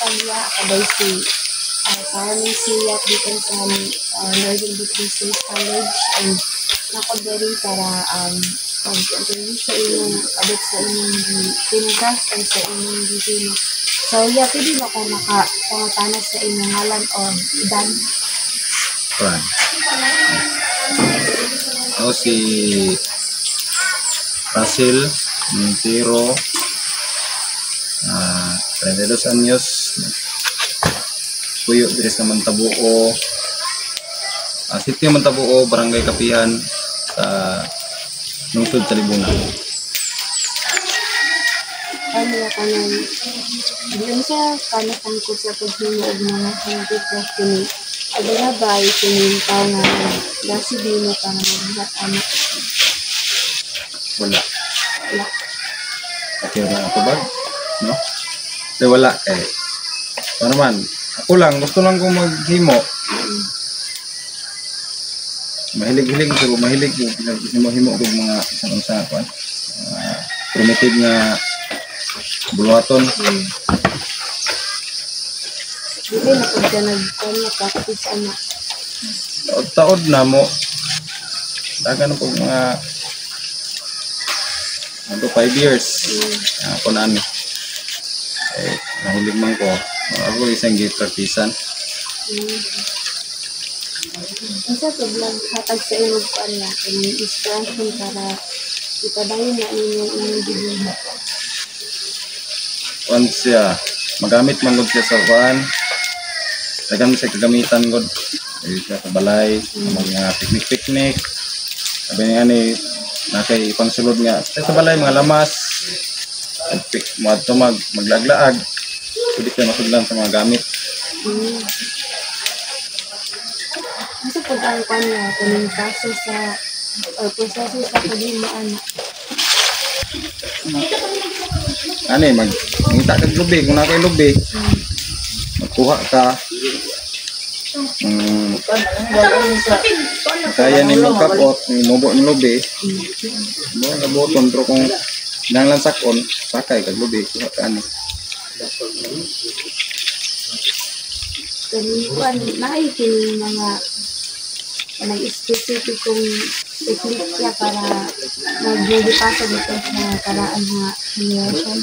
pagya kaday si Carmen Siya dito sa Northern Business College and nakadari para pag-interview sa inyong abot sa inyong pintas and sa inyong dito. So, yeah, pwede ba ko makapangatanas sa inyong ngalan o dan? Right. Ako si Russell Montero, 32 anyos, puyo diri sa Mantabuo, City of Mantabuo, Barangay Kapihan, sa lungsod sa Libungan. Ano ka nang hindi siya panatangkot sa paghimo og mga scientific kini aduna ba itinong tao nga dasi di mo ka nga magbuhat anak Wala. wala Okay na ako ba? No? Kasi wala eh. Ano naman, ako lang, gusto lang kong maghimo. Mahilig-hilig ko, mahilig ko, himo-himo ko mga isang kuan. Primitive nga buluhaton. Dili na pag ka nag-practice anak. Taod na mo. Daga na po mga 5 years. Ako na ano. Eh, nahilig man ko. Ako isang practicean. Isa pag naghatag sa ilog ko na kung inspiration para ipadayon na inyong bibigyan. Once siya, magamit man gud siya sa kuan. Dagan sa kagamitan gud. Siya sa balay, mga picnic. Sabi niya ni nakay pangsulod nga sa balay mga lamas. Maglaglaag. Pwede siya masudlan sa mga gamit. Isa pag ang kanya kung proseso sa paghimaan. Ano mangita kag lubi, kung nakay lubi, magkuha ka. Kaya ni mo kapot, mubo ng lubi. Mo na boton pero kung nanglan sakon, sakay kag lubi, kuha ka ani. Kuan naikin mga specific kong technique niya para mag-repasa dito sa karaan mga generation.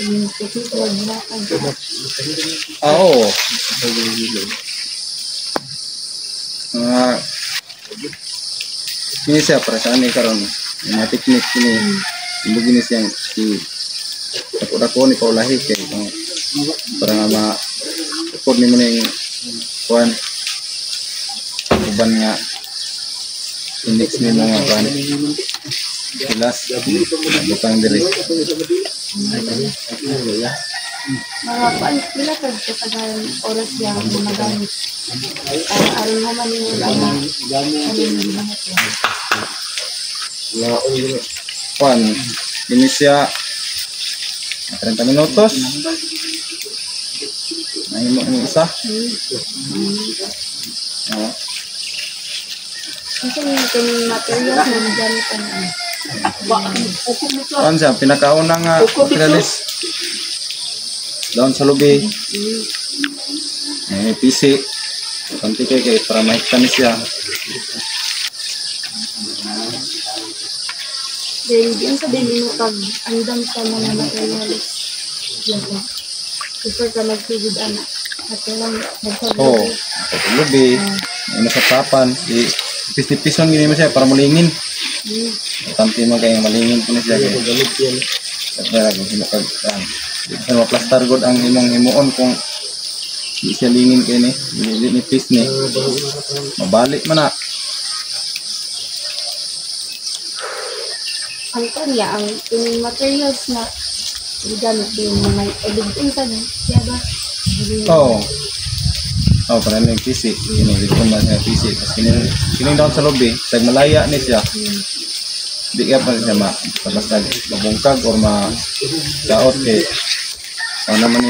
Yung technique na ginakag siya. Oo. Ini siya para sa ani karon. Mga technique ini. Imbog ni siyang ako ni paulahi kay para nga ma-record ni mo na yung kuhan uban nga index ni mga kuhan kilas butang diri Mga kuan pila kag kasagaran oras yang gumagamit. Aron mo man yung ano yung ginamit niya. kuhan ini siya 30 minutos nahimo ang isa Kasi yung materials na gamit ang kuhan siya pinakauna nga pinalis down sa lubi PC kanti kay para mahiktan siya. Then, diyan sa din mo pag andam sa mga materials. Yan po. Super ka nagsigid anak. At lang Oo, lubi, nasapapan, ipis-ipisan gini mo siya para malingin. Tanti mo kayong malingin po na siya. Kaya kung sinapag, di siya maplastar god ang imong himuon kung di siya lingin kayo ni, nipis ni, mabalik man na. ang kanya, ang materials na gamit yung mga evidence siya ba? Oo. Oh, para na yung PC. Dito na siya PC. Tapos kining down sa lobby, tag malaya ni siya. Di ka pa siya basta mabungkag or ma-gaot kay ano naman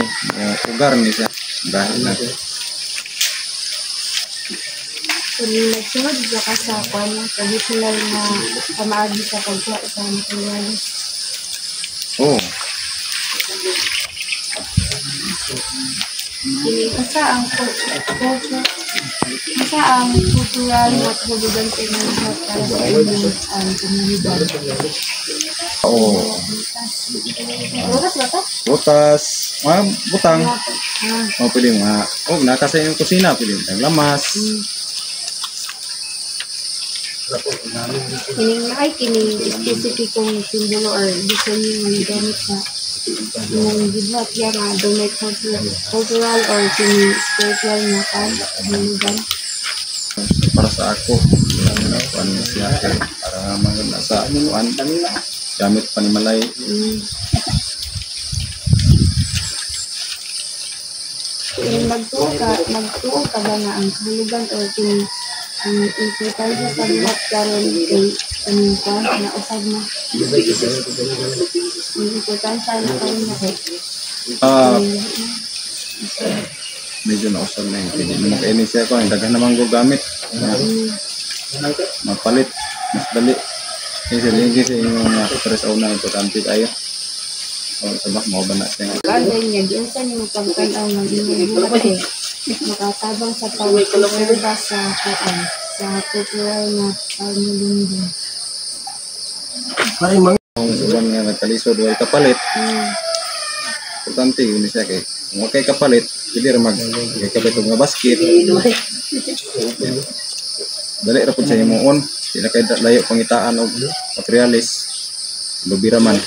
ugar ni siya. Dahil na. Kung nagsunod ka sa traditional na pamaagi sa pagkuha sa materials. Oo. Basta ang kultural at hulugan sa inyong lahat para sa inyong komunidad. Oo. Oras ba ito? Butas, mga butang. Ah, Pwede mga, naka sa inyong kusina, pwede mga lamas. kining specificong simbolo or disenyo nga gamit sa yung gibuhat yan nga donate cultural or kining spiritual nga hulugan. Para sa ako, ano siya, para mga sa anuan, gamit panimalay. Magtuo ka ba nga ang hulugan or kining ang importansya sa buhat karon kay na usab na ang importansya na karon na kay Medyo nausap na yun. Hindi naman kainin siya ko. Daghan naman ko gamit. Mapalit. Mas dali. Kasi linggi sa inyong mga press out na importante tayo. Sabak, mga ba na siya. bagay niya diyan sa nimo pagkan-aw ng inyong buhat eh makatabang sa pagkonserba sa kuan sa kultural na pamilya. Kung suban nga nagkalisod, huwag kapalit. Importante yun siya kay kung okay kapalit, hindi rin magkapalit ng mga basket. Dali ra pud sa himuon, sila kay layo pangitaan og materialis. Lubira man.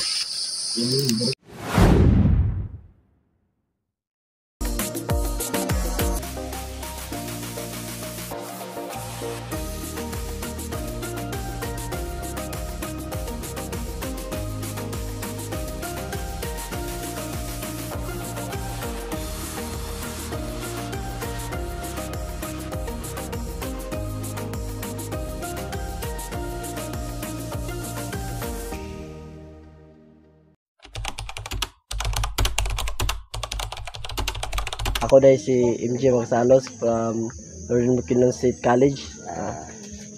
Ako dahil si MJ Magsalos from Northern Bukidnon State College.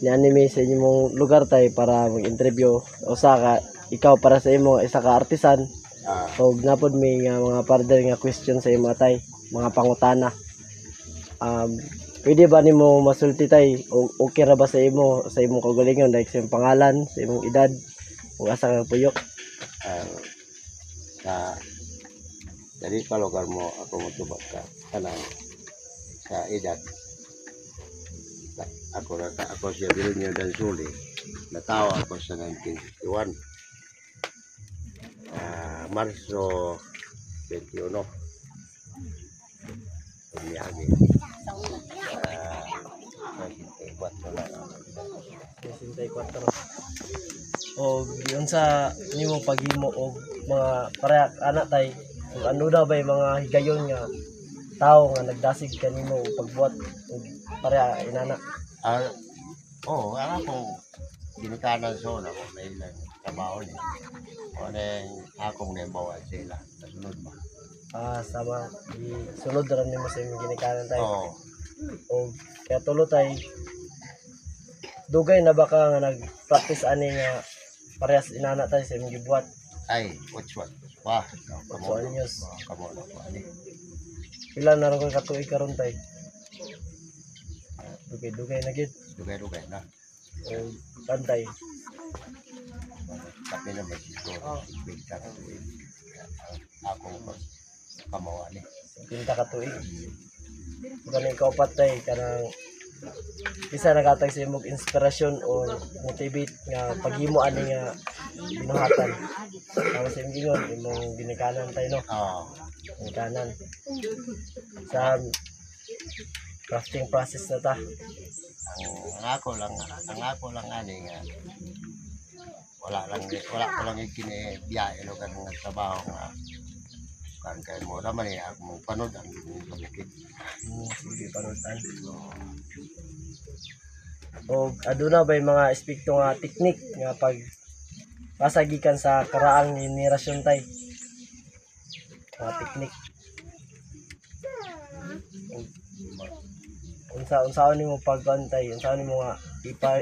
Ni-anime sa inyong lugar tayo para mag-interview. Usa ka, ikaw para sa imo isa ka artisan. O napod may mga further nga question sa imo tay, mga pangutana. Pwede ba nimo masulti tay o okay ra ba sa imong kagalingon like sa imong pangalan, sa imong edad, ug asa ka puyok? Jadi kalau kamu aku mau coba karena sa edad ako siya bilnya dan suli natawa ako sa 1961 Marso 21 Pumiyagi O yun sa nimo paghimo og mga pareha anak tay kung ano daw ba yung mga higayon nga tao nga nagdasig kanimo og pagbuhat og pareha inana. oh ako ginikanan so na ko may ilang trabaho niya o akong nabawa sila nasunod ba Sama sunod ra nimo sa imong ginikanan tay. oh O kaya tulo tay dugay na baka nga nag-practice ani nga parehas inana tay sa imong gibuhat. ay what's wah Kamu anyos. kamu ani Pila na ron katuig karon tay? Dugay na gid. dugay na O bantay. tapi na magsiguro bigta ka ako kamawani Pinta katuig. Kani ikaw patay kanang isa nagatag sa imong inspirasyon o motivate nga paghimo ani nga binuhatan. Tama sa imong ingon imong ginikanan tayo no. Ginikanan. Sa crafting process na ta. ang ako lang ani nga wala ko lang ikinibiyahe lo kan nga trabaho nga kan kay mo naman ako mo panood ang pamikit Sige panutan. O aduna ba yung mga espekto nga teknik nga pag pasagikan sa karaang henerasyon tay? Mga teknik. Unsaon nimo pagbantay, unsaon nimo nga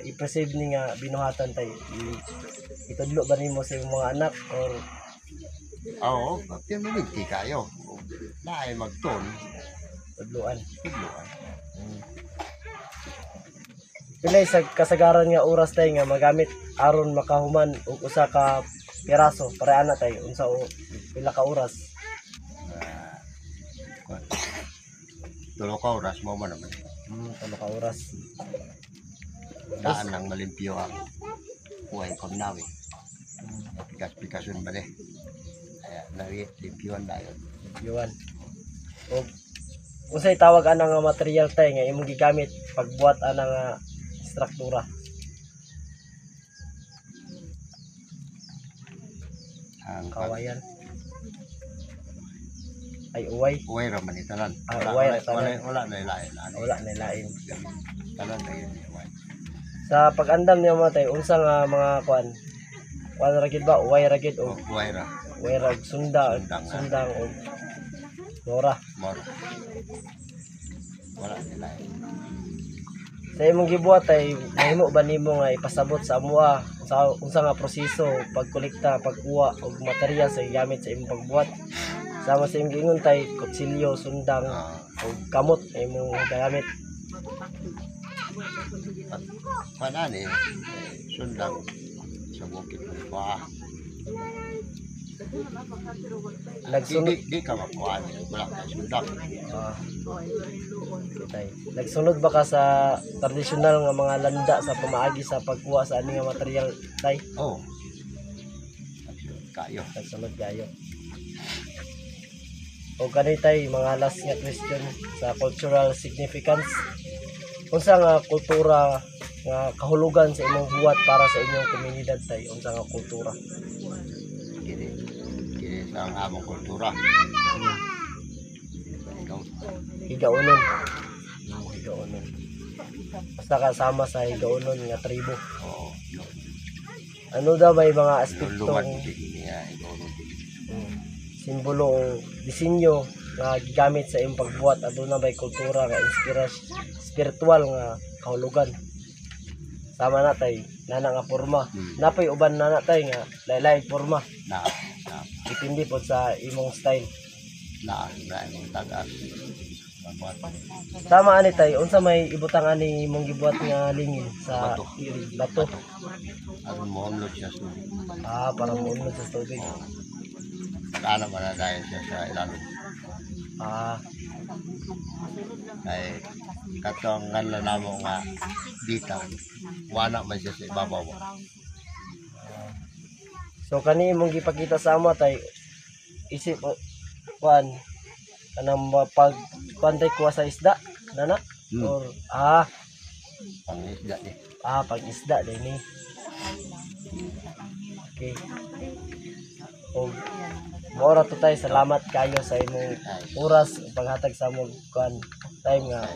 i-preserve ni nga binuhatan tay? Itudlo ba nimo sa imong mga anak or Oo, permanente kayo. Dahil magton, Tudluan. tudluan. Pilay sa kasagaran nga oras tayo nga magamit aron makahuman og usa ka piraso para ana tayo unsa o pila ka oras. Tulo ka oras mo man naman. Tulo ka oras. Daan nang malimpyo ang buhay pagnawi. Pikas-pikasun ba de? Kaya limpyuan dayon. Yuan. O unsay tawag ana nga material tayo nga imong gigamit pagbuhat ana nga struktura. Ang Kawayan. Ay uway. uway ra man itanan. Uway ra tanan. Wala na ilain. Wala na lain. Tanan na yun uway. Sa pag-andam niya mo tayo unsa nga mga kuan ra gid ba uway ra gid o Uway ra. uway ra sundang o Nora. Moro. Wala na ilain. Sa imong gibuhat ay mahimo ba nimo nga ipasabot sa amuha sa unsa nga proseso pagkolekta, pagkuha og material sa gamit sa imong pagbuhat. Sama sa imong giingon tay kutsilyo, sundang o kamot na imong gamit. Panani, sundang sa bukid mo pa. Nagsunod Di ka makuha wala ka sundang. Nagsunod ba ka sa tradisyonal nga mga landa sa pamaagi sa pagkuha sa ani nga material tay? Oh. Kayo. Nagsunod kayo. O kanay tay mga last nga question sa cultural significance. Unsa nga kultura nga kahulugan sa imong buhat para sa inyong komunidad tay? Unsa nga kultura? Kini sa ang among kultura. Higaunon. Higaunon. Basta kasama sa higaunon nga tribo. Oo. Ano daw may mga Luwan aspektong niya ikaw simbolo o disenyo nga gigamit sa imong pagbuhat aduna bay kultura nga spiritual nga kahulugan. Sama na tay nana nga forma. Napay uban nana tay nga laylay forma. na Depende po sa imong style. yung tagas. Tama ani tay unsa may ibutang ani imong gibuhat nga lingin sa Bato. bato. Aron mo umlot siya sa Para maunod sa tubig. Nag-ano ba na dahil siya sa ilalim. Kaya katong nga namo nga bitaw. Wala man siya sa ibabaw. So kani imong gipakita sa amo tay isip kuan kanang pag kuantay kuha sa isda nana or Pangisda ni. pag isda din ni. Okay. O Mora to tay salamat kayo sa imong oras paghatag sa among kuan time nga